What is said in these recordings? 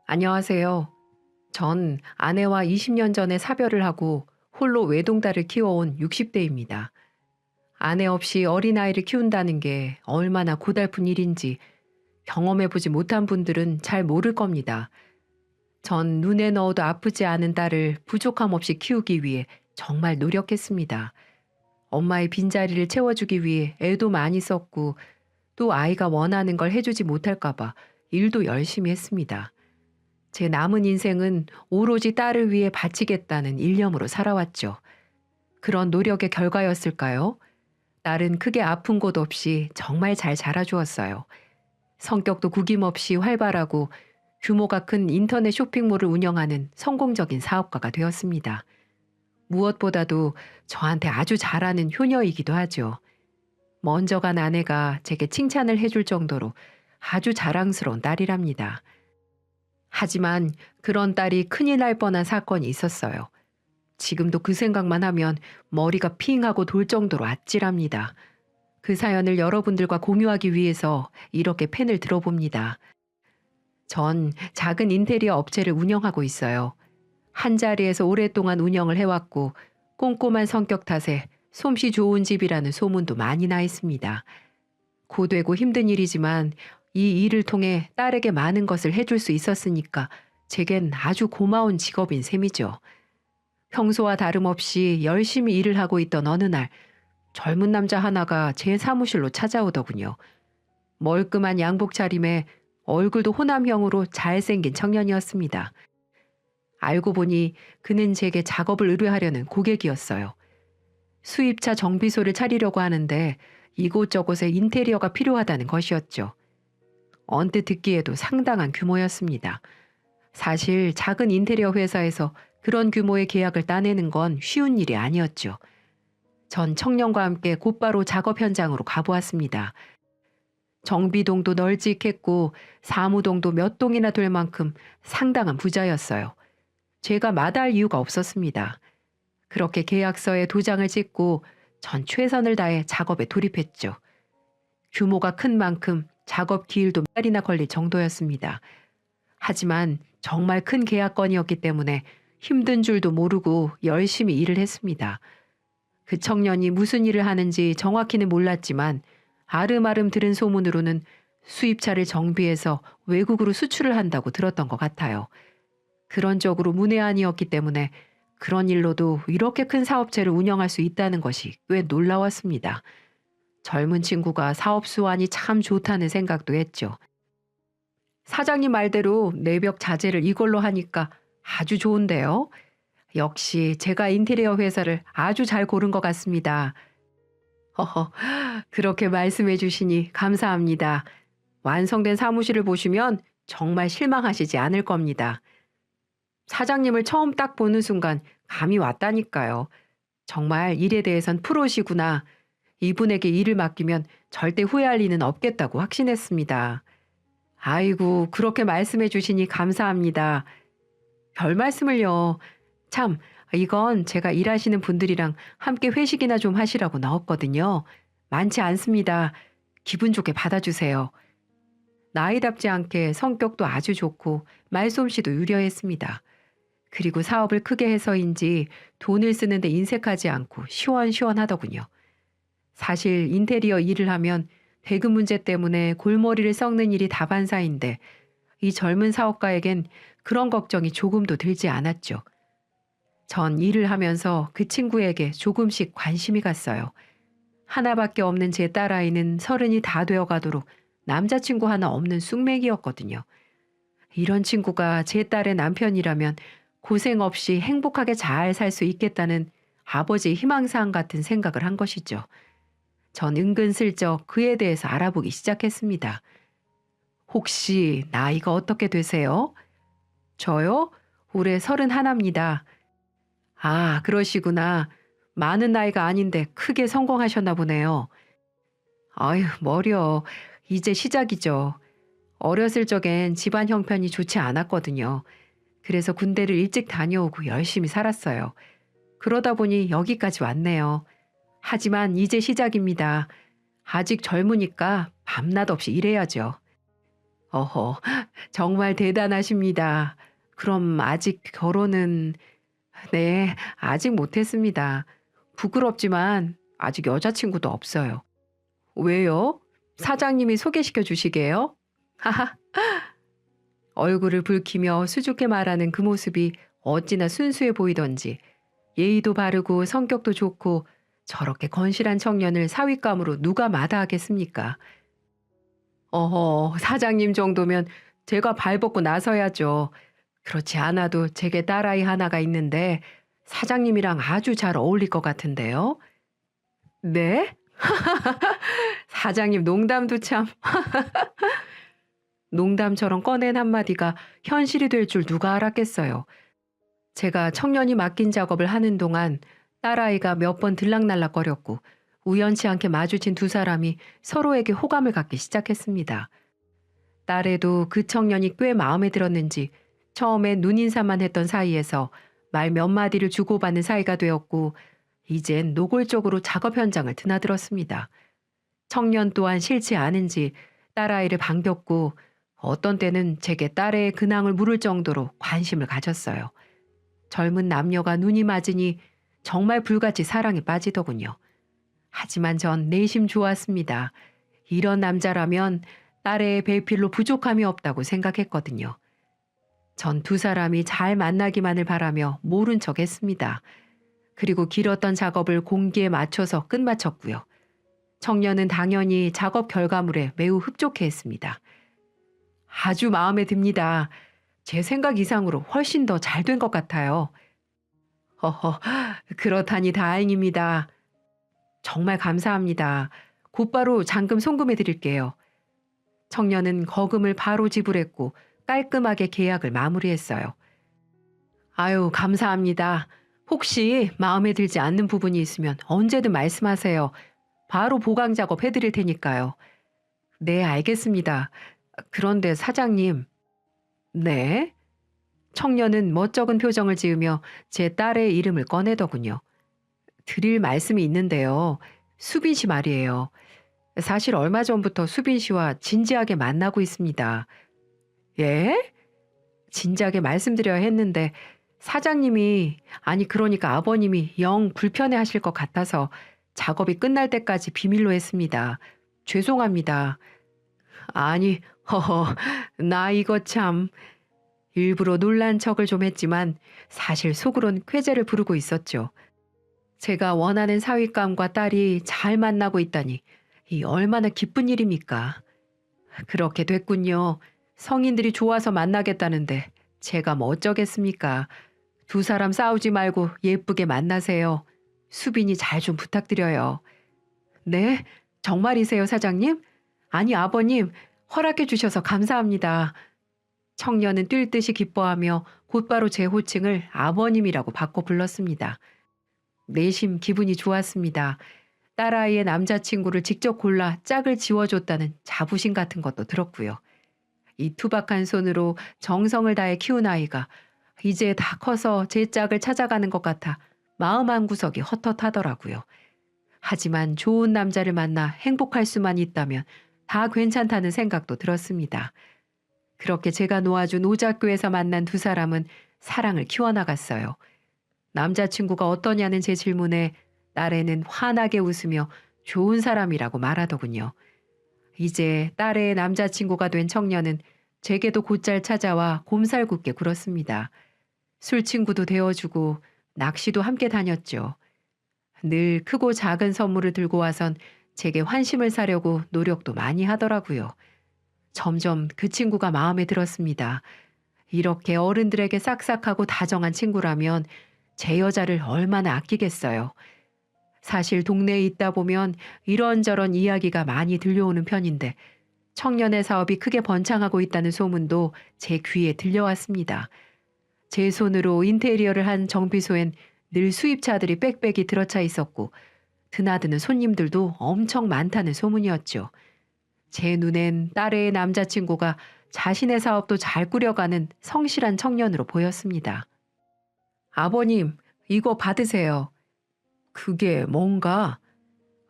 안녕하세요. 전 아내와 20년 전에 사별을 하고 홀로 외동딸을 키워온 60대입니다. 아내 없이 어린아이를 키운다는 게 얼마나 고달픈 일인지 경험해보지 못한 분들은 잘 모를 겁니다. 전 눈에 넣어도 아프지 않은 딸을 부족함 없이 키우기 위해 정말 노력했습니다. 엄마의 빈자리를 채워주기 위해 애도 많이 썼고 또 아이가 원하는 걸 해주지 못할까봐 일도 열심히 했습니다. 제 남은 인생은 오로지 딸을 위해 바치겠다는 일념으로 살아왔죠. 그런 노력의 결과였을까요? 딸은 크게 아픈 곳 없이 정말 잘 자라주었어요. 성격도 구김없이 활발하고 규모가 큰 인터넷 쇼핑몰을 운영하는 성공적인 사업가가 되었습니다. 무엇보다도 저한테 아주 잘하는 효녀이기도 하죠. 먼저 간 아내가 제게 칭찬을 해줄 정도로 아주 자랑스러운 딸이랍니다. 하지만 그런 딸이 큰일 날 뻔한 사건이 있었어요. 지금도 그 생각만 하면 머리가 핑하고 돌 정도로 아찔합니다. 그 사연을 여러분들과 공유하기 위해서 이렇게 펜을 들어봅니다. 전 작은 인테리어 업체를 운영하고 있어요. 한 자리에서 오랫동안 운영을 해왔고 꼼꼼한 성격 탓에 솜씨 좋은 집이라는 소문도 많이 나 있습니다. 고되고 힘든 일이지만 이 일을 통해 딸에게 많은 것을 해줄 수 있었으니까 제겐 아주 고마운 직업인 셈이죠. 평소와 다름없이 열심히 일을 하고 있던 어느 날 젊은 남자 하나가 제 사무실로 찾아오더군요. 멀끔한 양복 차림에 얼굴도 호남형으로 잘생긴 청년이었습니다. 알고 보니 그는 제게 작업을 의뢰하려는 고객이었어요. 수입차 정비소를 차리려고 하는데 이곳저곳에 인테리어가 필요하다는 것이었죠. 언뜻 듣기에도 상당한 규모였습니다. 사실 작은 인테리어 회사에서 그런 규모의 계약을 따내는 건 쉬운 일이 아니었죠. 전 청년과 함께 곧바로 작업 현장으로 가보았습니다. 정비동도 널찍했고 사무동도 몇 동이나 될 만큼 상당한 부자였어요. 제가 마다할 이유가 없었습니다. 그렇게 계약서에 도장을 찍고 전 최선을 다해 작업에 돌입했죠. 규모가 큰 만큼 작업 기일도 몇 달이나 걸릴 정도였습니다. 하지만 정말 큰 계약건이었기 때문에 힘든 줄도 모르고 열심히 일을 했습니다. 그 청년이 무슨 일을 하는지 정확히는 몰랐지만 아름아름 들은 소문으로는 수입차를 정비해서 외국으로 수출을 한다고 들었던 것 같아요. 그런 쪽으로 문외한이었기 때문에 그런 일로도 이렇게 큰 사업체를 운영할 수 있다는 것이 꽤 놀라웠습니다. 젊은 친구가 사업 수완이 참 좋다는 생각도 했죠. 사장님 말대로 내벽 자재를 이걸로 하니까 아주 좋은데요. 역시 제가 인테리어 회사를 아주 잘 고른 것 같습니다. 허허, 그렇게 말씀해 주시니 감사합니다. 완성된 사무실을 보시면 정말 실망하시지 않을 겁니다. 사장님을 처음 딱 보는 순간 감이 왔다니까요. 정말 일에 대해선 프로시구나. 이분에게 일을 맡기면 절대 후회할 리는 없겠다고 확신했습니다. 아이고, 그렇게 말씀해 주시니 감사합니다. 별 말씀을요. 참, 이건 제가 일하시는 분들이랑 함께 회식이나 좀 하시라고 넣었거든요. 많지 않습니다. 기분 좋게 받아주세요. 나이답지 않게 성격도 아주 좋고 말솜씨도 유려했습니다. 그리고 사업을 크게 해서인지 돈을 쓰는데 인색하지 않고 시원시원하더군요. 사실 인테리어 일을 하면 배급 문제 때문에 골머리를 썩는 일이 다반사인데 이 젊은 사업가에겐 그런 걱정이 조금도 들지 않았죠. 전 일을 하면서 그 친구에게 조금씩 관심이 갔어요. 하나밖에 없는 제 딸아이는 30이 다 되어 가도록 남자친구 하나 없는 쑥맥이었거든요. 이런 친구가 제 딸의 남편이라면 고생 없이 행복하게 잘 살 수 있겠다는 아버지의 희망사항 같은 생각을 한 것이죠. 전 은근슬쩍 그에 대해서 알아보기 시작했습니다. 혹시 나이가 어떻게 되세요? 저요? 올해 31입니다. 아, 그러시구나. 많은 나이가 아닌데 크게 성공하셨나 보네요. 아유, 머려. 이제 시작이죠. 어렸을 적엔 집안 형편이 좋지 않았거든요. 그래서 군대를 일찍 다녀오고 열심히 살았어요. 그러다 보니 여기까지 왔네요. 하지만 이제 시작입니다. 아직 젊으니까 밤낮 없이 일해야죠. 어허, 정말 대단하십니다. 그럼 아직 결혼은 네, 아직 못했습니다. 부끄럽지만 아직 여자친구도 없어요. 왜요? 사장님이 소개시켜 주시게요? 하하, 얼굴을 붉히며 수줍게 말하는 그 모습이 어찌나 순수해 보이던지 예의도 바르고 성격도 좋고 저렇게 건실한 청년을 사윗감으로 누가 마다하겠습니까? 어허, 사장님 정도면 제가 발벗고 나서야죠. 그렇지 않아도 제게 딸아이 하나가 있는데 사장님이랑 아주 잘 어울릴 것 같은데요. 네? 사장님 농담도 참. 농담처럼 꺼낸 한마디가 현실이 될 줄 누가 알았겠어요. 제가 청년이 맡긴 작업을 하는 동안 딸아이가 몇 번 들락날락거렸고 우연치 않게 마주친 두 사람이 서로에게 호감을 갖기 시작했습니다. 딸에도 그 청년이 꽤 마음에 들었는지 처음엔 눈인사만 했던 사이에서 말 몇 마디를 주고받는 사이가 되었고 이젠 노골적으로 작업 현장을 드나들었습니다. 청년 또한 싫지 않은지 딸아이를 반겼고 어떤 때는 제게 딸의 근황을 물을 정도로 관심을 가졌어요. 젊은 남녀가 눈이 맞으니 정말 불같이 사랑에 빠지더군요. 하지만 전 내심 좋았습니다. 이런 남자라면 딸의 배필로 부족함이 없다고 생각했거든요. 전 두 사람이 잘 만나기만을 바라며 모른 척 했습니다. 그리고 길었던 작업을 공기에 맞춰서 끝마쳤고요. 청년은 당연히 작업 결과물에 매우 흡족해 했습니다. 아주 마음에 듭니다. 제 생각 이상으로 훨씬 더 잘 된 것 같아요. 허허, 그렇다니 다행입니다. 정말 감사합니다. 곧바로 잔금 송금해 드릴게요. 청년은 거금을 바로 지불했고 깔끔하게 계약을 마무리했어요. 아유, 감사합니다. 혹시 마음에 들지 않는 부분이 있으면 언제든 말씀하세요. 바로 보강 작업 해드릴 테니까요. 네, 알겠습니다. 그런데 사장님, 네? 청년은 멋쩍은 표정을 지으며 제 딸의 이름을 꺼내더군요. 드릴 말씀이 있는데요. 수빈 씨 말이에요. 사실 얼마 전부터 수빈 씨와 진지하게 만나고 있습니다. 예? 진작에 말씀드려야 했는데 사장님이, 아니 그러니까 아버님이 영 불편해 하실 것 같아서 작업이 끝날 때까지 비밀로 했습니다. 죄송합니다. 아니, 허허, 나 이거 참. 일부러 놀란 척을 좀 했지만 사실 속으론 쾌재를 부르고 있었죠. 제가 원하는 사윗감과 딸이 잘 만나고 있다니 이 얼마나 기쁜 일입니까? 그렇게 됐군요. 성인들이 좋아서 만나겠다는데 제가 뭐 어쩌겠습니까? 두 사람 싸우지 말고 예쁘게 만나세요. 수빈이 잘 좀 부탁드려요. 네? 정말이세요, 사장님? 아니, 아버님, 허락해 주셔서 감사합니다. 청년은 뛸 듯이 기뻐하며 곧바로 제 호칭을 아버님이라고 바꿔 불렀습니다. 내심 기분이 좋았습니다. 딸아이의 남자친구를 직접 골라 짝을 지워줬다는 자부심 같은 것도 들었고요. 이 투박한 손으로 정성을 다해 키운 아이가 이제 다 커서 제 짝을 찾아가는 것 같아 마음 한구석이 헛헛하더라고요. 하지만 좋은 남자를 만나 행복할 수만 있다면 다 괜찮다는 생각도 들었습니다. 그렇게 제가 놓아준 오작교에서 만난 두 사람은 사랑을 키워나갔어요. 남자친구가 어떠냐는 제 질문에 딸애는 환하게 웃으며 좋은 사람이라고 말하더군요. 이제 딸의 남자친구가 된 청년은 제게도 곧잘 찾아와 곰살궂게 굴었습니다. 술친구도 되어주고 낚시도 함께 다녔죠. 늘 크고 작은 선물을 들고 와선 제게 환심을 사려고 노력도 많이 하더라고요. 점점 그 친구가 마음에 들었습니다. 이렇게 어른들에게 싹싹하고 다정한 친구라면 제 여자를 얼마나 아끼겠어요. 사실 동네에 있다 보면 이런저런 이야기가 많이 들려오는 편인데 청년의 사업이 크게 번창하고 있다는 소문도 제 귀에 들려왔습니다. 제 손으로 인테리어를 한 정비소엔 늘 수입차들이 빽빽이 들어차 있었고 드나드는 손님들도 엄청 많다는 소문이었죠. 제 눈엔 딸의 남자친구가 자신의 사업도 잘 꾸려가는 성실한 청년으로 보였습니다. 아버님, 이거 받으세요. 그게 뭔가?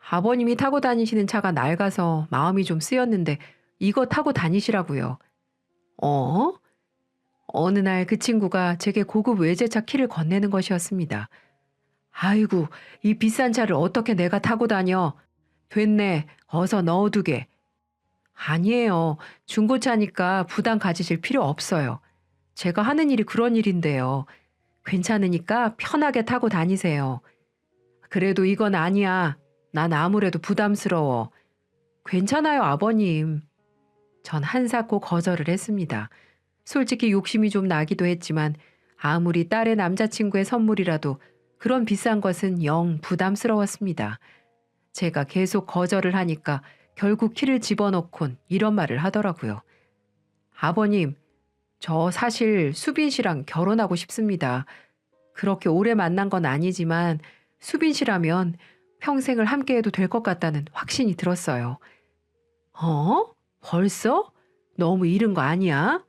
아버님이 타고 다니시는 차가 낡아서 마음이 좀 쓰였는데 이거 타고 다니시라고요. 어? 어느 날 그 친구가 제게 고급 외제차 키를 건네는 것이었습니다. 아이고, 이 비싼 차를 어떻게 내가 타고 다녀? 됐네. 어서 넣어두게. 아니에요. 중고차니까 부담 가지실 필요 없어요. 제가 하는 일이 그런 일인데요. 괜찮으니까 편하게 타고 다니세요. 그래도 이건 아니야. 난 아무래도 부담스러워. 괜찮아요, 아버님. 전 한사코 거절을 했습니다. 솔직히 욕심이 좀 나기도 했지만 아무리 딸의 남자친구의 선물이라도 그런 비싼 것은 영 부담스러웠습니다. 제가 계속 거절을 하니까 결국 키를 집어넣곤 이런 말을 하더라고요. 아버님, 저 사실 수빈 씨랑 결혼하고 싶습니다. 그렇게 오래 만난 건 아니지만 수빈 씨라면 평생을 함께해도 될 것 같다는 확신이 들었어요. 어? 벌써? 너무 이른 거 아니야?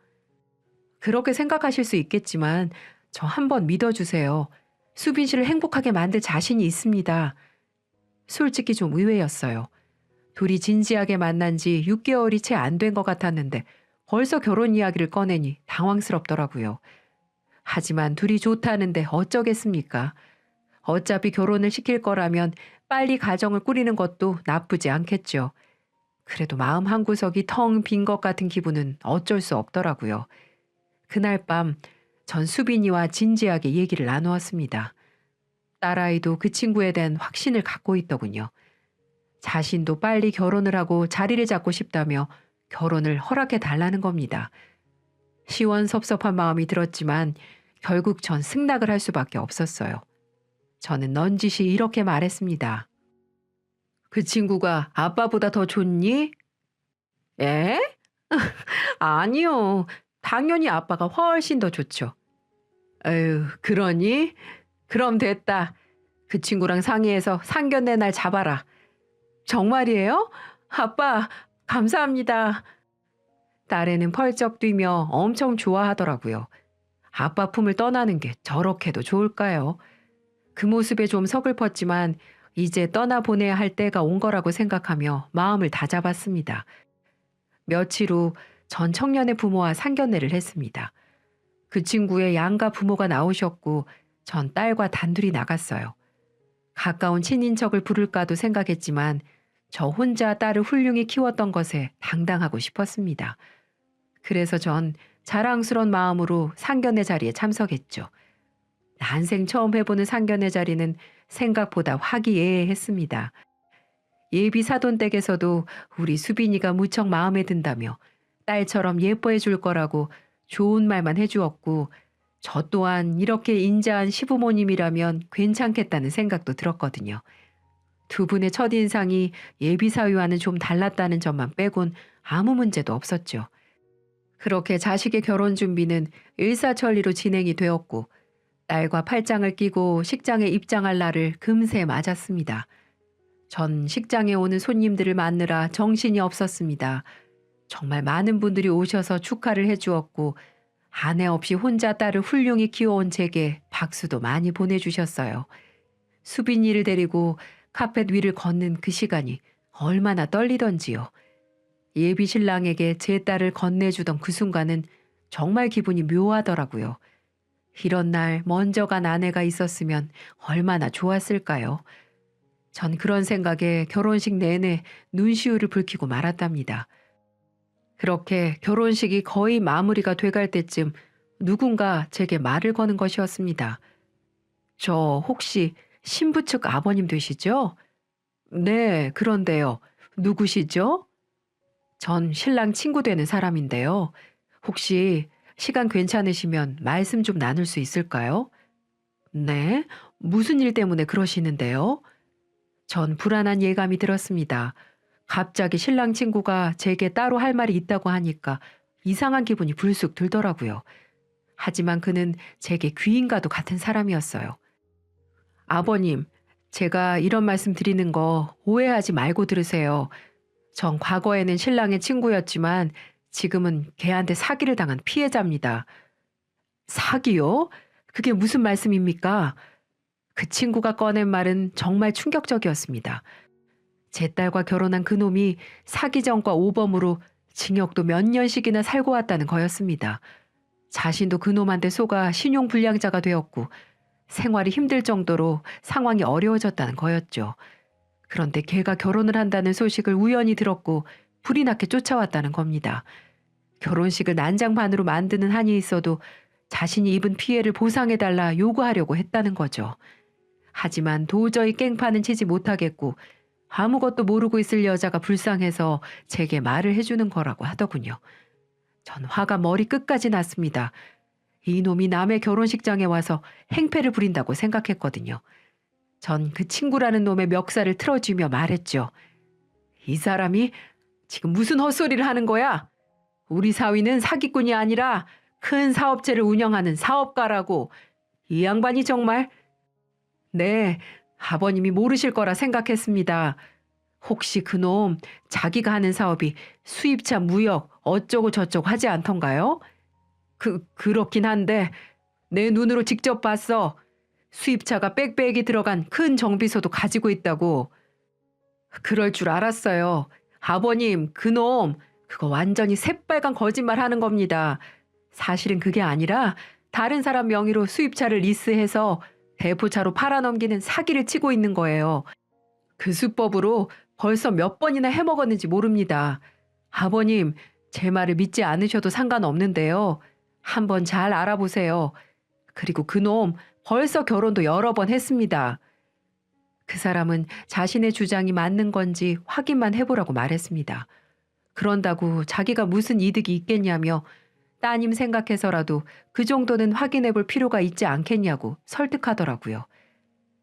그렇게 생각하실 수 있겠지만 저 한번 믿어주세요. 수빈 씨를 행복하게 만들 자신이 있습니다. 솔직히 좀 의외였어요. 둘이 진지하게 만난 지 6개월이 채 안 된 것 같았는데 벌써 결혼 이야기를 꺼내니 당황스럽더라고요. 하지만 둘이 좋다는데 어쩌겠습니까? 어차피 결혼을 시킬 거라면 빨리 가정을 꾸리는 것도 나쁘지 않겠죠. 그래도 마음 한구석이 텅 빈 것 같은 기분은 어쩔 수 없더라고요. 그날 밤 전 수빈이와 진지하게 얘기를 나누었습니다. 딸아이도 그 친구에 대한 확신을 갖고 있더군요. 자신도 빨리 결혼을 하고 자리를 잡고 싶다며 결혼을 허락해 달라는 겁니다. 시원섭섭한 마음이 들었지만 결국 전 승낙을 할 수밖에 없었어요. 저는 넌지시 이렇게 말했습니다. 그 친구가 아빠보다 더 좋니? 에? 아니요. 당연히 아빠가 훨씬 더 좋죠. 에휴, 그러니? 그럼 됐다. 그 친구랑 상의해서 상견례 날 잡아라. 정말이에요? 아빠, 감사합니다. 딸애는 펄쩍 뛰며 엄청 좋아하더라고요. 아빠 품을 떠나는 게 저렇게도 좋을까요? 그 모습에 좀 서글펐지만 이제 떠나보내야 할 때가 온 거라고 생각하며 마음을 다잡았습니다. 며칠 후 전 청년의 부모와 상견례를 했습니다. 그 친구의 양가 부모가 나오셨고 전 딸과 단둘이 나갔어요. 가까운 친인척을 부를까도 생각했지만 저 혼자 딸을 훌륭히 키웠던 것에 당당하고 싶었습니다. 그래서 전 자랑스러운 마음으로 상견례 자리에 참석했죠. 난생 처음 해보는 상견례 자리는 생각보다 화기애애했습니다. 예비 사돈댁에서도 우리 수빈이가 무척 마음에 든다며 딸처럼 예뻐해 줄 거라고 좋은 말만 해주었고 저 또한 이렇게 인자한 시부모님이라면 괜찮겠다는 생각도 들었거든요. 두 분의 첫인상이 예비 사위와는 좀 달랐다는 점만 빼곤 아무 문제도 없었죠. 그렇게 자식의 결혼 준비는 일사천리로 진행이 되었고 딸과 팔짱을 끼고 식장에 입장할 날을 금세 맞았습니다. 전 식장에 오는 손님들을 맞느라 정신이 없었습니다. 정말 많은 분들이 오셔서 축하를 해주었고 아내 없이 혼자 딸을 훌륭히 키워온 제게 박수도 많이 보내주셨어요. 수빈이를 데리고 카펫 위를 걷는 그 시간이 얼마나 떨리던지요. 예비 신랑에게 제 딸을 건네주던 그 순간은 정말 기분이 묘하더라고요. 이런 날 먼저 간 아내가 있었으면 얼마나 좋았을까요? 전 그런 생각에 결혼식 내내 눈시울을 붉히고 말았답니다. 그렇게 결혼식이 거의 마무리가 돼갈 때쯤 누군가 제게 말을 거는 것이었습니다. 저 혹시 신부 측 아버님 되시죠? 네, 그런데요. 누구시죠? 전 신랑 친구 되는 사람인데요. 혹시 시간 괜찮으시면 말씀 좀 나눌 수 있을까요? 네, 무슨 일 때문에 그러시는데요? 전 불안한 예감이 들었습니다. 갑자기 신랑 친구가 제게 따로 할 말이 있다고 하니까 이상한 기분이 불쑥 들더라고요. 하지만 그는 제게 귀인과도 같은 사람이었어요. 아버님, 제가 이런 말씀 드리는 거 오해하지 말고 들으세요. 전 과거에는 신랑의 친구였지만 지금은 걔한테 사기를 당한 피해자입니다. 사기요? 그게 무슨 말씀입니까? 그 친구가 꺼낸 말은 정말 충격적이었습니다. 제 딸과 결혼한 그놈이 사기전과 오범으로 징역도 몇 년씩이나 살고 왔다는 거였습니다. 자신도 그놈한테 속아 신용불량자가 되었고 생활이 힘들 정도로 상황이 어려워졌다는 거였죠. 그런데 걔가 결혼을 한다는 소식을 우연히 들었고 불이 나게 쫓아왔다는 겁니다. 결혼식을 난장판으로 만드는 한이 있어도 자신이 입은 피해를 보상해달라 요구하려고 했다는 거죠. 하지만 도저히 깽판은 치지 못하겠고 아무것도 모르고 있을 여자가 불쌍해서 제게 말을 해주는 거라고 하더군요. 전 화가 머리 끝까지 났습니다. 이놈이 남의 결혼식장에 와서 행패를 부린다고 생각했거든요. 전 그 친구라는 놈의 멱살을 틀어쥐며 말했죠. 이 사람이 지금 무슨 헛소리를 하는 거야? 우리 사위는 사기꾼이 아니라 큰 사업체를 운영하는 사업가라고. 이 양반이 정말... 네, 아버님이 모르실 거라 생각했습니다. 혹시 그놈 자기가 하는 사업이 수입차 무역 어쩌고 저쩌고 하지 않던가요? 그렇긴 한데 내 눈으로 직접 봤어. 수입차가 빽빽이 들어간 큰 정비소도 가지고 있다고. 그럴 줄 알았어요. 아버님, 그놈 그거 완전히 새빨간 거짓말 하는 겁니다. 사실은 그게 아니라 다른 사람 명의로 수입차를 리스해서 대포차로 팔아넘기는 사기를 치고 있는 거예요. 그 수법으로 벌써 몇 번이나 해먹었는지 모릅니다. 아버님, 제 말을 믿지 않으셔도 상관없는데요. 한번 잘 알아보세요. 그리고 그놈 벌써 결혼도 여러 번 했습니다. 그 사람은 자신의 주장이 맞는 건지 확인만 해보라고 말했습니다. 그런다고 자기가 무슨 이득이 있겠냐며 따님 생각해서라도 그 정도는 확인해 볼 필요가 있지 않겠냐고 설득하더라고요.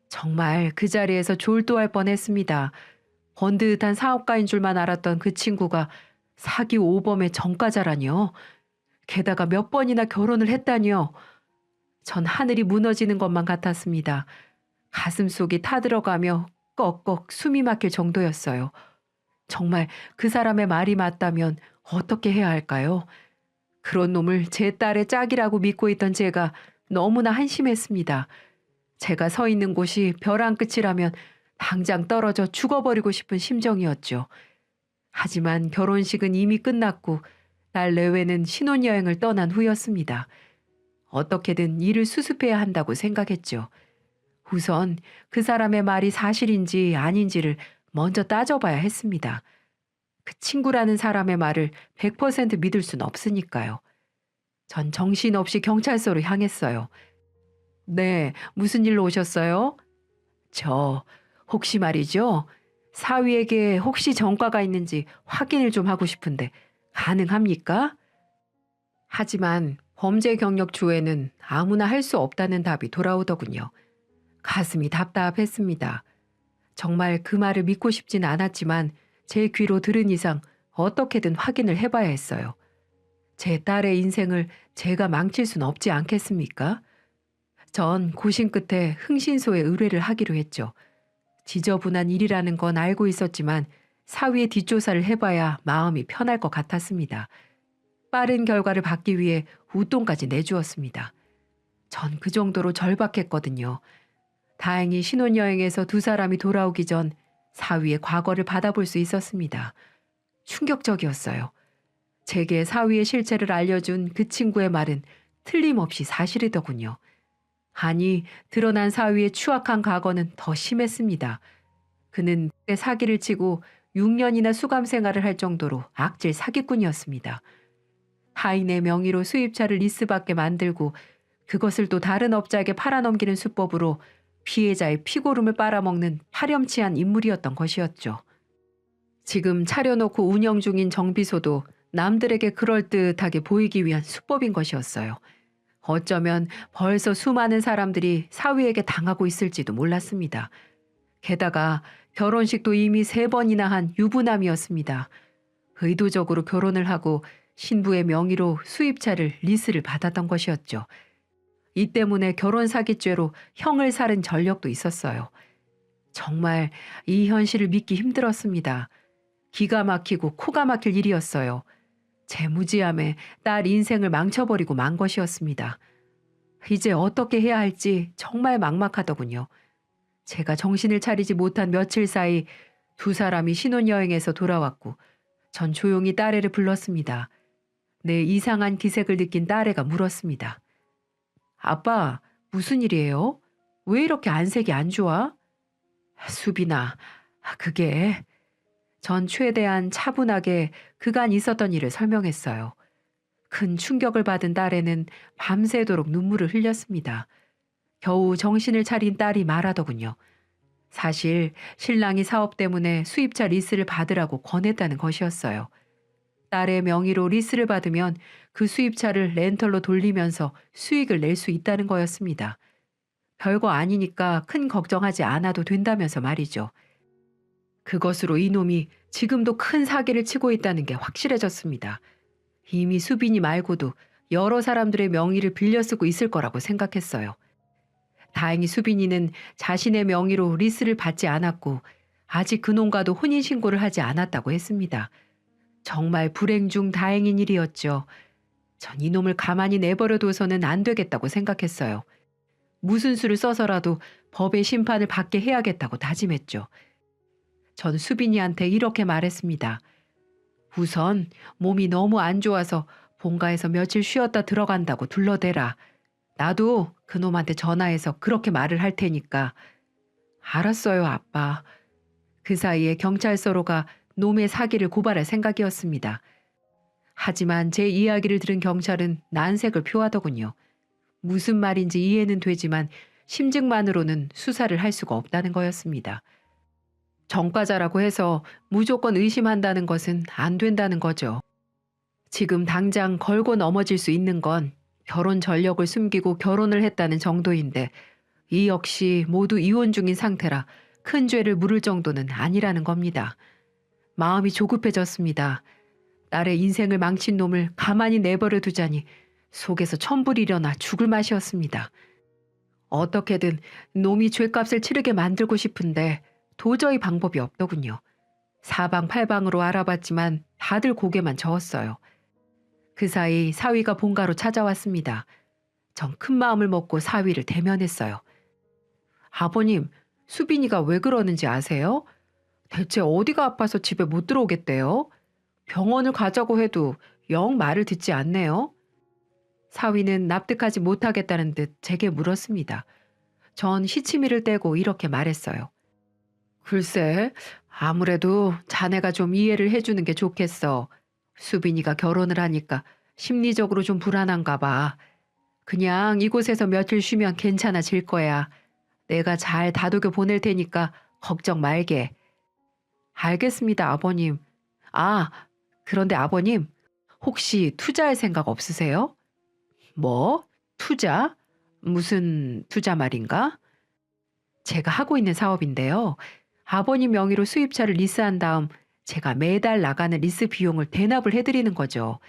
정말 그 자리에서 졸도할 뻔했습니다. 번듯한 사업가인 줄만 알았던 그 친구가 사기 오범의 전과자라니요. 게다가 몇 번이나 결혼을 했다니요. 전 하늘이 무너지는 것만 같았습니다. 가슴속이 타들어가며 꺽꺽 숨이 막힐 정도였어요. 정말 그 사람의 말이 맞다면 어떻게 해야 할까요? 그런 놈을 제 딸의 짝이라고 믿고 있던 제가 너무나 한심했습니다. 제가 서 있는 곳이 벼랑 끝이라면 당장 떨어져 죽어버리고 싶은 심정이었죠. 하지만 결혼식은 이미 끝났고 날 내외는 신혼여행을 떠난 후였습니다. 어떻게든 일을 수습해야 한다고 생각했죠. 우선 그 사람의 말이 사실인지 아닌지를 먼저 따져봐야 했습니다. 그 친구라는 사람의 말을 100% 믿을 순 없으니까요. 전 정신없이 경찰서로 향했어요. 네, 무슨 일로 오셨어요? 혹시 말이죠. 사위에게 혹시 전과가 있는지 확인을 좀 하고 싶은데 가능합니까? 하지만 범죄 경력 주에는 아무나 할 수 없다는 답이 돌아오더군요. 가슴이 답답했습니다. 정말 그 말을 믿고 싶진 않았지만 제 귀로 들은 이상 어떻게든 확인을 해봐야 했어요. 제 딸의 인생을 제가 망칠 순 없지 않겠습니까? 전 고심 끝에 흥신소에 의뢰를 하기로 했죠. 지저분한 일이라는 건 알고 있었지만 사위의 뒷조사를 해봐야 마음이 편할 것 같았습니다. 빠른 결과를 받기 위해 웃돈까지 내주었습니다. 전 그 정도로 절박했거든요. 다행히 신혼여행에서 두 사람이 돌아오기 전 사위의 과거를 받아볼 수 있었습니다. 충격적이었어요. 제게 사위의 실체를 알려준 그 친구의 말은 틀림없이 사실이더군요. 아니, 드러난 사위의 추악한 과거는 더 심했습니다. 그는 그때 사기를 치고 6년이나 수감 생활을 할 정도로 악질 사기꾼이었습니다. 타인의 명의로 수입차를 리스받게 만들고 그것을 또 다른 업자에게 팔아넘기는 수법으로 피해자의 피고름을 빨아먹는 파렴치한 인물이었던 것이었죠. 지금 차려놓고 운영 중인 정비소도 남들에게 그럴듯하게 보이기 위한 수법인 것이었어요. 어쩌면 벌써 수많은 사람들이 사위에게 당하고 있을지도 몰랐습니다. 게다가 결혼식도 이미 3번이나 한 유부남이었습니다. 의도적으로 결혼을 하고 신부의 명의로 수입차를 리스를 받았던 것이었죠. 이 때문에 결혼 사기죄로 형을 살은 전력도 있었어요. 정말 이 현실을 믿기 힘들었습니다. 기가 막히고 코가 막힐 일이었어요. 제 무지함에 딸 인생을 망쳐버리고 만 것이었습니다. 이제 어떻게 해야 할지 정말 막막하더군요. 제가 정신을 차리지 못한 며칠 사이 두 사람이 신혼여행에서 돌아왔고 전 조용히 딸애를 불렀습니다. 내 이상한 기색을 느낀 딸애가 물었습니다. 아빠, 무슨 일이에요? 왜 이렇게 안색이 안 좋아? 수빈아, 그게... 전 최대한 차분하게 그간 있었던 일을 설명했어요. 큰 충격을 받은 딸애는 밤새도록 눈물을 흘렸습니다. 겨우 정신을 차린 딸이 말하더군요. 사실 신랑이 사업 때문에 수입차 리스를 받으라고 권했다는 것이었어요. 딸의 명의로 리스를 받으면 그 수입차를 렌털로 돌리면서 수익을 낼 수 있다는 거였습니다. 별거 아니니까 큰 걱정하지 않아도 된다면서 말이죠. 그것으로 이놈이 지금도 큰 사기를 치고 있다는 게 확실해졌습니다. 이미 수빈이 말고도 여러 사람들의 명의를 빌려 쓰고 있을 거라고 생각했어요. 다행히 수빈이는 자신의 명의로 리스를 받지 않았고 아직 그놈과도 혼인신고를 하지 않았다고 했습니다. 정말 불행 중 다행인 일이었죠. 전 이놈을 가만히 내버려둬서는 안 되겠다고 생각했어요. 무슨 수를 써서라도 법의 심판을 받게 해야겠다고 다짐했죠. 전 수빈이한테 이렇게 말했습니다. 우선 몸이 너무 안 좋아서 본가에서 며칠 쉬었다 들어간다고 둘러대라. 나도 그놈한테 전화해서 그렇게 말을 할 테니까. 알았어요, 아빠. 그 사이에 경찰서로가 놈의 사기를 고발할 생각이었습니다. 하지만 제 이야기를 들은 경찰은 난색을 표하더군요. 무슨 말인지 이해는 되지만 심증만으로는 수사를 할 수가 없다는 거였습니다. 전과자라고 해서 무조건 의심한다는 것은 안 된다는 거죠. 지금 당장 걸고 넘어질 수 있는 건 결혼 전력을 숨기고 결혼을 했다는 정도인데 이 역시 모두 이혼 중인 상태라 큰 죄를 물을 정도는 아니라는 겁니다. 마음이 조급해졌습니다. 딸의 인생을 망친 놈을 가만히 내버려 두자니 속에서 천불이 일어나 죽을 맛이었습니다. 어떻게든 놈이 죄값을 치르게 만들고 싶은데 도저히 방법이 없더군요. 사방팔방으로 알아봤지만 다들 고개만 저었어요. 그 사이 사위가 본가로 찾아왔습니다. 전 큰 마음을 먹고 사위를 대면했어요. 아버님, 수빈이가 왜 그러는지 아세요? 대체 어디가 아파서 집에 못 들어오겠대요? 병원을 가자고 해도 영 말을 듣지 않네요. 사위는 납득하지 못하겠다는 듯 제게 물었습니다. 전 시치미를 떼고 이렇게 말했어요. 글쎄, 아무래도 자네가 좀 이해를 해주는 게 좋겠어. 수빈이가 결혼을 하니까 심리적으로 좀 불안한가 봐. 그냥 이곳에서 며칠 쉬면 괜찮아질 거야. 내가 잘 다독여 보낼 테니까 걱정 말게. 알겠습니다, 아버님. 아, 그런데 아버님, 혹시 투자할 생각 없으세요? 뭐? 투자? 무슨 투자 말인가? 제가 하고 있는 사업인데요. 아버님 명의로 수입차를 리스한 다음 제가 매달 나가는 리스 비용을 대납을 해드리는 거죠.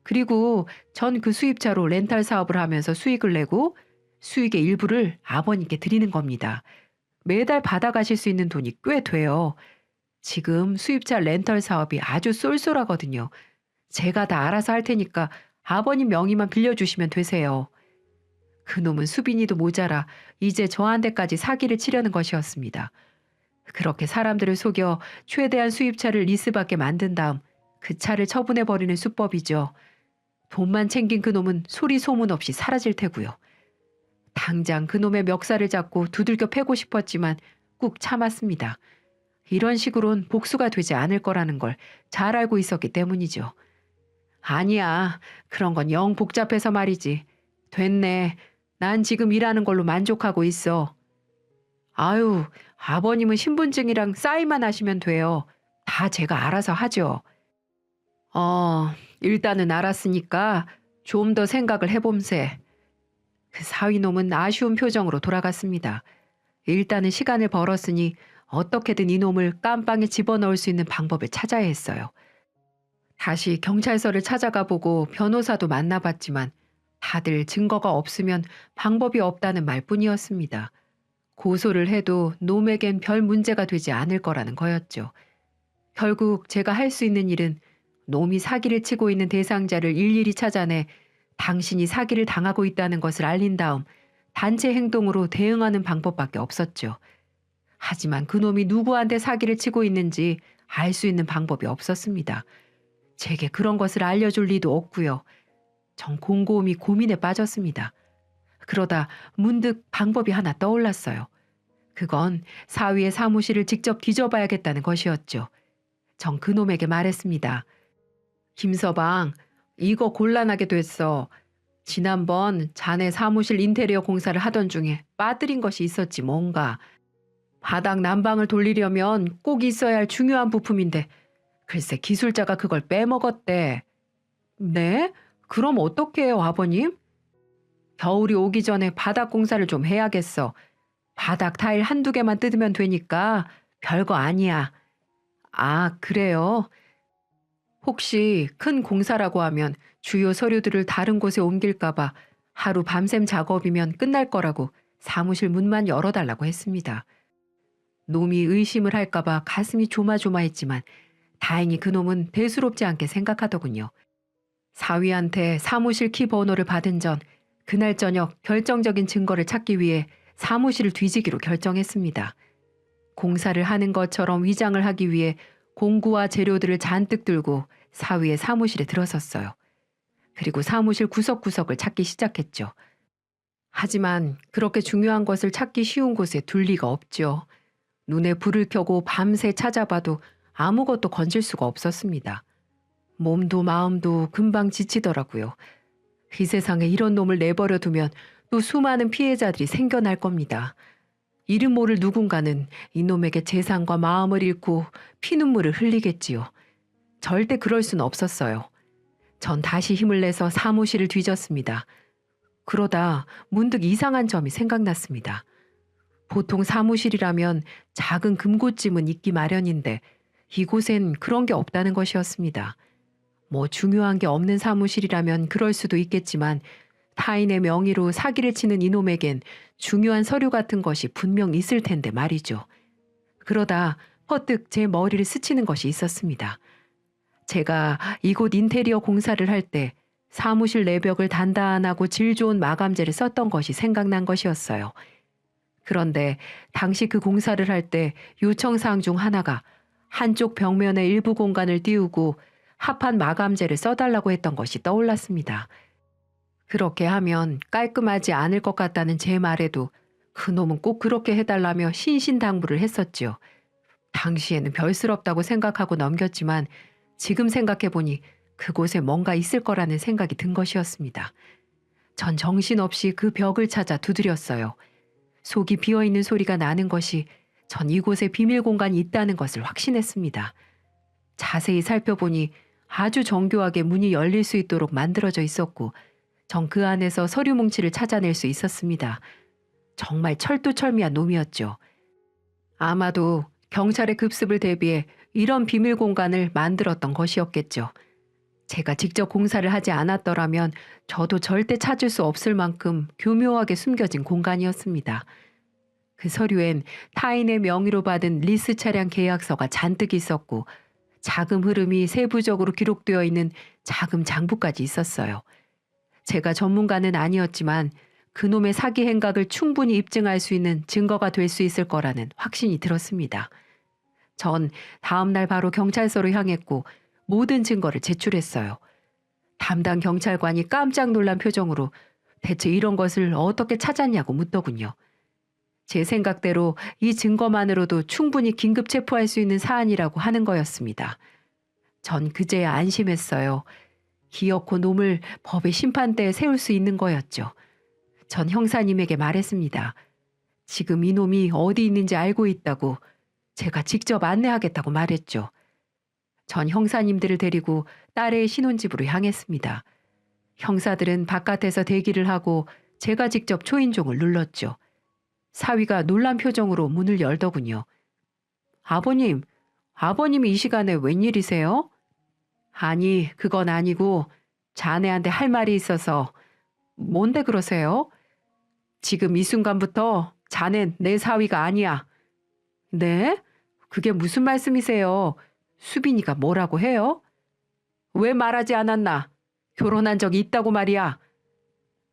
그리고 전 그 수입차로 렌탈 사업을 하면서 수익을 내고 수익의 일부를 아버님께 드리는 겁니다. 매달 받아가실 수 있는 돈이 꽤 돼요. 지금 수입차 렌털 사업이 아주 쏠쏠하거든요. 제가 다 알아서 할 테니까 아버님 명의만 빌려주시면 되세요. 그놈은 수빈이도 모자라 이제 저한테까지 사기를 치려는 것이었습니다. 그렇게 사람들을 속여 최대한 수입차를 리스받게 만든 다음 그 차를 처분해버리는 수법이죠. 돈만 챙긴 그놈은 소리 소문 없이 사라질 테고요. 당장 그놈의 멱살을 잡고 두들겨 패고 싶었지만 꾹 참았습니다. 이런 식으론 복수가 되지 않을 거라는 걸 잘 알고 있었기 때문이죠. 아니야, 그런 건 영 복잡해서 말이지. 됐네. 난 지금 일하는 걸로 만족하고 있어. 아유, 아버님은 신분증이랑 사인만 하시면 돼요. 다 제가 알아서 하죠. 일단은 알았으니까 좀 더 생각을 해봄세. 그 사위놈은 아쉬운 표정으로 돌아갔습니다. 일단은 시간을 벌었으니 어떻게든 이놈을 깜빵에 집어넣을 수 있는 방법을 찾아야 했어요. 다시 경찰서를 찾아가 보고 변호사도 만나봤지만 다들 증거가 없으면 방법이 없다는 말뿐이었습니다. 고소를 해도 놈에겐 별 문제가 되지 않을 거라는 거였죠. 결국 제가 할 수 있는 일은 놈이 사기를 치고 있는 대상자를 일일이 찾아내 당신이 사기를 당하고 있다는 것을 알린 다음 단체 행동으로 대응하는 방법밖에 없었죠. 하지만 그놈이 누구한테 사기를 치고 있는지 알 수 있는 방법이 없었습니다. 제게 그런 것을 알려줄 리도 없고요. 전 곰곰이 고민에 빠졌습니다. 그러다 문득 방법이 하나 떠올랐어요. 그건 사위의 사무실을 직접 뒤져봐야겠다는 것이었죠. 전 그놈에게 말했습니다. 김서방, 이거 곤란하게 됐어. 지난번 자네 사무실 인테리어 공사를 하던 중에 빠뜨린 것이 있었지 뭔가. 바닥 난방을 돌리려면 꼭 있어야 할 중요한 부품인데 글쎄 기술자가 그걸 빼먹었대. 네? 그럼 어떡해요, 아버님? 겨울이 오기 전에 바닥 공사를 좀 해야겠어. 바닥 타일 한두 개만 뜯으면 되니까 별거 아니야. 아, 그래요? 혹시 큰 공사라고 하면 주요 서류들을 다른 곳에 옮길까봐 하루 밤샘 작업이면 끝날 거라고 사무실 문만 열어달라고 했습니다. 놈이 의심을 할까봐 가슴이 조마조마했지만 다행히 그놈은 대수롭지 않게 생각하더군요. 사위한테 사무실 키 번호를 받은 전 그날 저녁 결정적인 증거를 찾기 위해 사무실을 뒤지기로 결정했습니다. 공사를 하는 것처럼 위장을 하기 위해 공구와 재료들을 잔뜩 들고 사위의 사무실에 들어섰어요. 그리고 사무실 구석구석을 찾기 시작했죠. 하지만 그렇게 중요한 것을 찾기 쉬운 곳에 둘 리가 없죠. 눈에 불을 켜고 밤새 찾아봐도 아무것도 건질 수가 없었습니다. 몸도 마음도 금방 지치더라고요. 이 세상에 이런 놈을 내버려 두면 또 수많은 피해자들이 생겨날 겁니다. 이름 모를 누군가는 이놈에게 재산과 마음을 잃고 피눈물을 흘리겠지요. 절대 그럴 순 없었어요. 전 다시 힘을 내서 사무실을 뒤졌습니다. 그러다 문득 이상한 점이 생각났습니다. 보통 사무실이라면 작은 금고짐은 있기 마련인데 이곳엔 그런 게 없다는 것이었습니다. 뭐 중요한 게 없는 사무실이라면 그럴 수도 있겠지만 타인의 명의로 사기를 치는 이놈에겐 중요한 서류 같은 것이 분명 있을 텐데 말이죠. 그러다 퍼뜩 제 머리를 스치는 것이 있었습니다. 제가 이곳 인테리어 공사를 할 때 사무실 내벽을 단단하고 질 좋은 마감재를 썼던 것이 생각난 것이었어요. 그런데 당시 그 공사를 할 때 요청사항 중 하나가 한쪽 벽면의 일부 공간을 띄우고 합한 마감재를 써달라고 했던 것이 떠올랐습니다. 그렇게 하면 깔끔하지 않을 것 같다는 제 말에도 그놈은 꼭 그렇게 해달라며 신신당부를 했었지요. 당시에는 별스럽다고 생각하고 넘겼지만 지금 생각해보니 그곳에 뭔가 있을 거라는 생각이 든 것이었습니다. 전 정신없이 그 벽을 찾아 두드렸어요. 속이 비어있는 소리가 나는 것이 전 이곳에 비밀 공간이 있다는 것을 확신했습니다. 자세히 살펴보니 아주 정교하게 문이 열릴 수 있도록 만들어져 있었고 전 그 안에서 서류 뭉치를 찾아낼 수 있었습니다. 정말 철두철미한 놈이었죠. 아마도 경찰의 급습을 대비해 이런 비밀 공간을 만들었던 것이었겠죠. 제가 직접 공사를 하지 않았더라면 저도 절대 찾을 수 없을 만큼 교묘하게 숨겨진 공간이었습니다. 그 서류엔 타인의 명의로 받은 리스 차량 계약서가 잔뜩 있었고 자금 흐름이 세부적으로 기록되어 있는 자금 장부까지 있었어요. 제가 전문가는 아니었지만 그놈의 사기 행각을 충분히 입증할 수 있는 증거가 될 수 있을 거라는 확신이 들었습니다. 전 다음 날 바로 경찰서로 향했고 모든 증거를 제출했어요. 담당 경찰관이 깜짝 놀란 표정으로 대체 이런 것을 어떻게 찾았냐고 묻더군요. 제 생각대로 이 증거만으로도 충분히 긴급 체포할 수 있는 사안이라고 하는 거였습니다. 전 그제야 안심했어요. 기어코 놈을 법의 심판대에 세울 수 있는 거였죠. 전 형사님에게 말했습니다. 지금 이놈이 어디 있는지 알고 있다고 제가 직접 안내하겠다고 말했죠. 전 형사님들을 데리고 딸의 신혼집으로 향했습니다. 형사들은 바깥에서 대기를 하고 제가 직접 초인종을 눌렀죠. 사위가 놀란 표정으로 문을 열더군요. 아버님, 아버님이 이 시간에 웬일이세요? 아니, 그건 아니고 자네한테 할 말이 있어서. 뭔데 그러세요? 지금 이 순간부터 자넨 내 사위가 아니야. 네? 그게 무슨 말씀이세요? 수빈이가 뭐라고 해요? 왜 말하지 않았나? 결혼한 적이 있다고 말이야.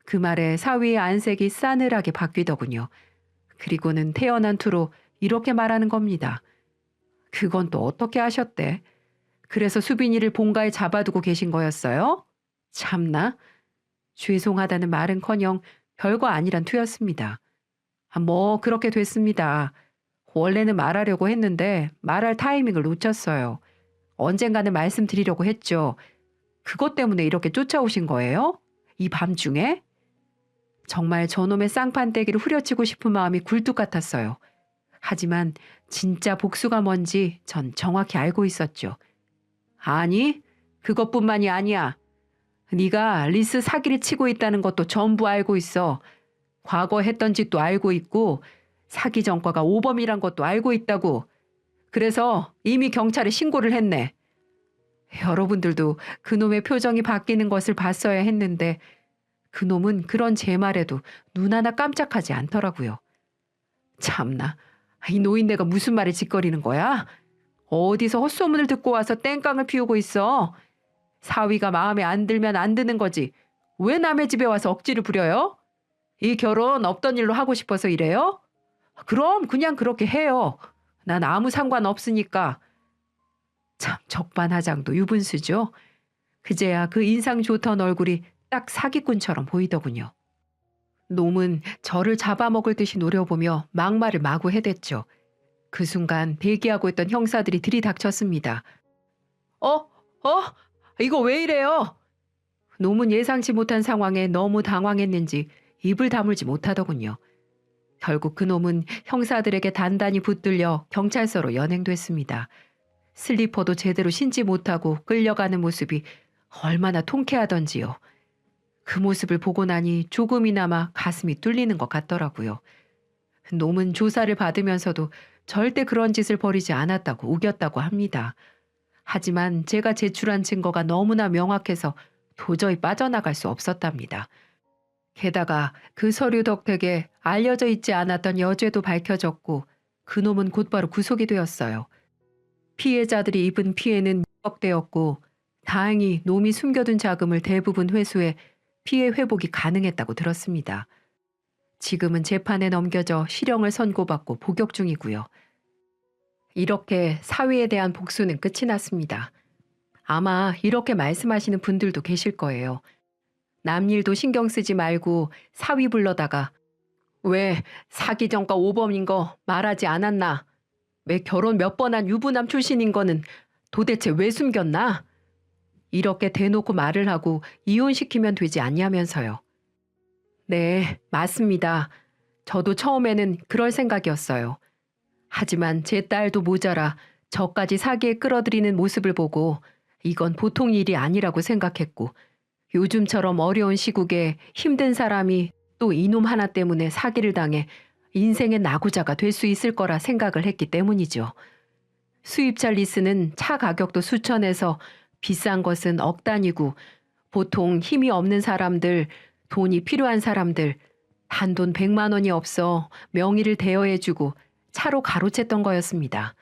그 말에 사위의 안색이 싸늘하게 바뀌더군요. 그리고는 태어난 투로 이렇게 말하는 겁니다. 그건 또 어떻게 하셨대? 그래서 수빈이를 본가에 잡아두고 계신 거였어요? 참나. 죄송하다는 말은커녕 별거 아니란 투였습니다. 뭐 그렇게 됐습니다. 원래는 말하려고 했는데 말할 타이밍을 놓쳤어요. 언젠가는 말씀드리려고 했죠. 그것 때문에 이렇게 쫓아오신 거예요? 이 밤중에? 정말 저놈의 쌍판대기를 후려치고 싶은 마음이 굴뚝 같았어요. 하지만 진짜 복수가 뭔지 전 정확히 알고 있었죠. 아니, 그것뿐만이 아니야. 네가 리스 사기를 치고 있다는 것도 전부 알고 있어. 과거 했던 짓도 알고 있고 사기 전과가 오범이란 것도 알고 있다고. 그래서 이미 경찰에 신고를 했네. 여러분들도 그놈의 표정이 바뀌는 것을 봤어야 했는데 그놈은 그런 제 말에도 눈 하나 깜짝하지 않더라고요. 참나, 이 노인네가 무슨 말을 짓거리는 거야? 어디서 헛소문을 듣고 와서 땡깡을 피우고 있어. 사위가 마음에 안 들면 안 드는 거지. 왜 남의 집에 와서 억지를 부려요? 이 결혼 없던 일로 하고 싶어서 이래요? 그럼 그냥 그렇게 해요. 난 아무 상관 없으니까. 참 적반하장도 유분수죠. 그제야 그 인상 좋던 얼굴이 딱 사기꾼처럼 보이더군요. 놈은 저를 잡아먹을 듯이 노려보며 막말을 마구 해댔죠. 그 순간 대기하고 있던 형사들이 들이닥쳤습니다. 이거 왜 이래요? 놈은 예상치 못한 상황에 너무 당황했는지 입을 다물지 못하더군요. 결국 그놈은 형사들에게 단단히 붙들려 경찰서로 연행됐습니다. 슬리퍼도 제대로 신지 못하고 끌려가는 모습이 얼마나 통쾌하던지요. 그 모습을 보고 나니 조금이나마 가슴이 뚫리는 것 같더라고요. 놈은 조사를 받으면서도 절대 그런 짓을 벌이지 않았다고 우겼다고 합니다. 하지만 제가 제출한 증거가 너무나 명확해서 도저히 빠져나갈 수 없었답니다. 게다가 그 서류 덕택에 알려져 있지 않았던 여죄도 밝혀졌고 그놈은 곧바로 구속이 되었어요. 피해자들이 입은 피해는 누적되었고 다행히 놈이 숨겨둔 자금을 대부분 회수해 피해 회복이 가능했다고 들었습니다. 지금은 재판에 넘겨져 실형을 선고받고 복역 중이고요. 이렇게 사위에 대한 복수는 끝이 났습니다. 아마 이렇게 말씀하시는 분들도 계실 거예요. 남 일도 신경 쓰지 말고 사위 불러다가 왜 사기 전과 오범인 거 말하지 않았나? 왜 결혼 몇 번 한 유부남 출신인 거는 도대체 왜 숨겼나? 이렇게 대놓고 말을 하고 이혼시키면 되지 않냐면서요. 네, 맞습니다. 저도 처음에는 그럴 생각이었어요. 하지만 제 딸도 모자라 저까지 사기에 끌어들이는 모습을 보고 이건 보통 일이 아니라고 생각했고 요즘처럼 어려운 시국에 힘든 사람이 또 이놈 하나 때문에 사기를 당해 인생의 낙오자가 될 수 있을 거라 생각을 했기 때문이죠. 수입차 리스는 차 가격도 수천에서 비싼 것은 억 단위고 보통 힘이 없는 사람들, 돈이 필요한 사람들, 단돈 100만 원이 없어 명의를 대여해주고 차로 가로챘던 거였습니다.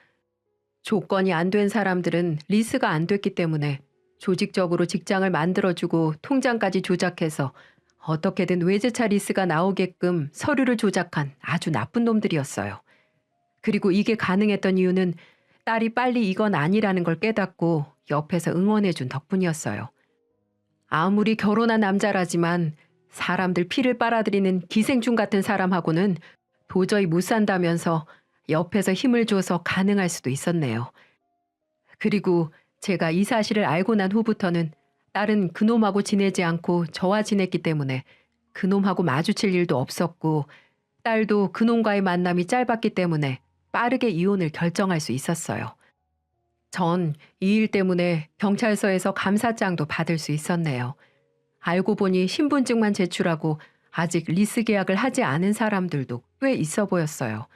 조건이 안 된 사람들은 리스가 안 됐기 때문에 조직적으로 직장을 만들어주고 통장까지 조작해서 어떻게든 외제차 리스가 나오게끔 서류를 조작한 아주 나쁜 놈들이었어요. 그리고 이게 가능했던 이유는 딸이 빨리 이건 아니라는 걸 깨닫고 옆에서 응원해준 덕분이었어요. 아무리 결혼한 남자라지만 사람들 피를 빨아들이는 기생충 같은 사람하고는 도저히 못 산다면서 옆에서 힘을 줘서 가능할 수도 있었네요. 그리고 제가 이 사실을 알고 난 후부터는 딸은 그놈하고 지내지 않고 저와 지냈기 때문에 그놈하고 마주칠 일도 없었고 딸도 그놈과의 만남이 짧았기 때문에 빠르게 이혼을 결정할 수 있었어요. 전 이 일 때문에 경찰서에서 감사장도 받을 수 있었네요. 알고 보니 신분증만 제출하고 아직 리스 계약을 하지 않은 사람들도 꽤 있어 보였어요.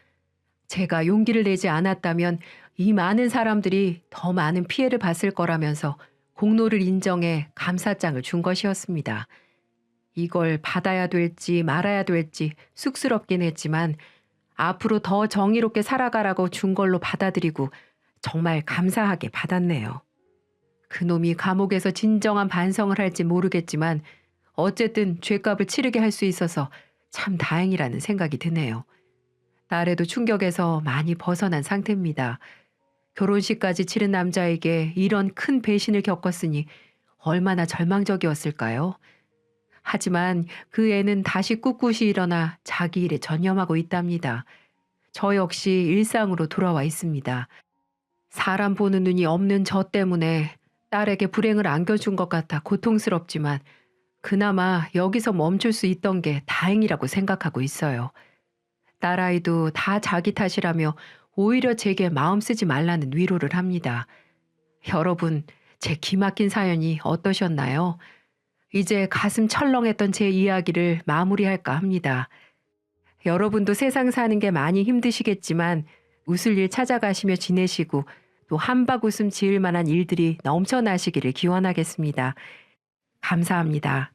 제가 용기를 내지 않았다면 이 많은 사람들이 더 많은 피해를 봤을 거라면서 공로를 인정해 감사장을 준 것이었습니다. 이걸 받아야 될지 말아야 될지 쑥스럽긴 했지만 앞으로 더 정의롭게 살아가라고 준 걸로 받아들이고 정말 감사하게 받았네요. 그놈이 감옥에서 진정한 반성을 할지 모르겠지만 어쨌든 죗값을 치르게 할 수 있어서 참 다행이라는 생각이 드네요. 딸에도 충격에서 많이 벗어난 상태입니다. 결혼식까지 치른 남자에게 이런 큰 배신을 겪었으니 얼마나 절망적이었을까요? 하지만 그 애는 다시 꿋꿋이 일어나 자기 일에 전념하고 있답니다. 저 역시 일상으로 돌아와 있습니다. 사람 보는 눈이 없는 저 때문에 딸에게 불행을 안겨준 것 같아 고통스럽지만 그나마 여기서 멈출 수 있던 게 다행이라고 생각하고 있어요. 딸아이도 다 자기 탓이라며 오히려 제게 마음 쓰지 말라는 위로를 합니다. 여러분, 제 기막힌 사연이 어떠셨나요? 이제 가슴 철렁했던 제 이야기를 마무리할까 합니다. 여러분도 세상 사는 게 많이 힘드시겠지만 웃을 일 찾아가시며 지내시고 또 한박 웃음 지을 만한 일들이 넘쳐나시기를 기원하겠습니다. 감사합니다.